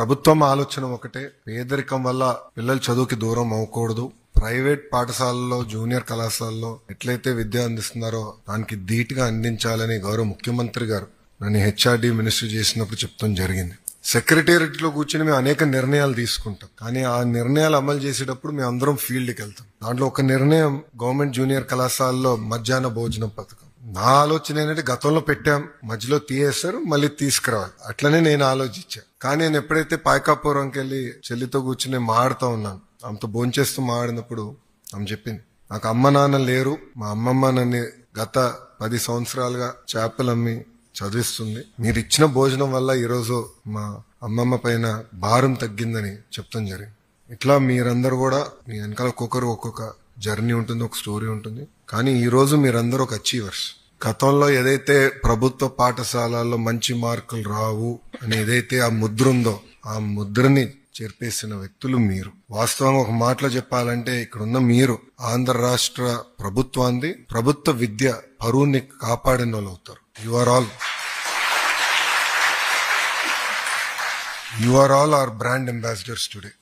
ప్రభుత్వం ఆలోచన ఒకటే, పేదరికం వల్ల పిల్లలు చదువుకి దూరం అవ్వకూడదు. ప్రైవేట్ పాఠశాలల్లో, జూనియర్ కళాశాలలో ఎట్లయితే విద్య అందిస్తున్నారో దానికి ధీటుగా అందించాలని గౌరవ ముఖ్యమంత్రి గారు నన్ను హెచ్ఆర్డి మినిస్టర్ చేసినప్పుడు చెప్తాం జరిగింది. సెక్రటేరియట్ లో కూర్చొని మేము అనేక నిర్ణయాలు తీసుకుంటాం, కానీ ఆ నిర్ణయాలు అమలు చేసేటప్పుడు మేము అందరం ఫీల్డ్కి వెళ్తాం. దాంట్లో ఒక నిర్ణయం గవర్నమెంట్ జూనియర్ కళాశాలలో మధ్యాహ్న భోజనం పథకం. నా ఆలోచన ఏంటంటే గతంలో పెట్టాం, మధ్యలో తీయేస్తారు, మళ్ళీ తీసుకురావాలి, అట్లనే నేను ఆలోచించా. కానీ నేను ఎప్పుడైతే పాయకాపురంకి వెళ్ళి చెల్లితో కూర్చుని మాడుతూ ఉన్నాను, ఆమెతో భోంచేస్తూ మాడినప్పుడు ఆమె చెప్పింది, నాకు అమ్మ నాన్న లేరు, మా అమ్మమ్మ నన్ను గత 10 సంవత్సరాలుగా చేపలు అమ్మి చదివిస్తుంది. మీరు ఇచ్చిన భోజనం వల్ల ఈరోజు మా అమ్మమ్మ పైన భారం తగ్గిందని చెప్తాం జరిగింది. ఇట్లా మీరందరూ కూడా మీ వెనకాల ఒక్కొక్క జర్నీ ఉంటుంది, ఒక స్టోరీ ఉంటుంది. కానీ ఈ రోజు మీరందరూ ఒక అచీవర్స్. గతంలో ఏదైతే ప్రభుత్వ పాఠశాలల్లో మంచి మార్కులు రావు అని ఏదైతే ఆ ముద్ర ఉందో, ఆ ముద్రని చెరిపేసిన వ్యక్తులు మీరు. వాస్తవంగా ఒక మాటలో చెప్పాలంటే ఇక్కడున్న మీరు ఆంధ్ర రాష్ట్ర ప్రభుత్వాన్ని, ప్రభుత్వ విద్య పరువుని కాపాడిన వాళ్ళు అవుతారు. You are all our brand ambassadors today.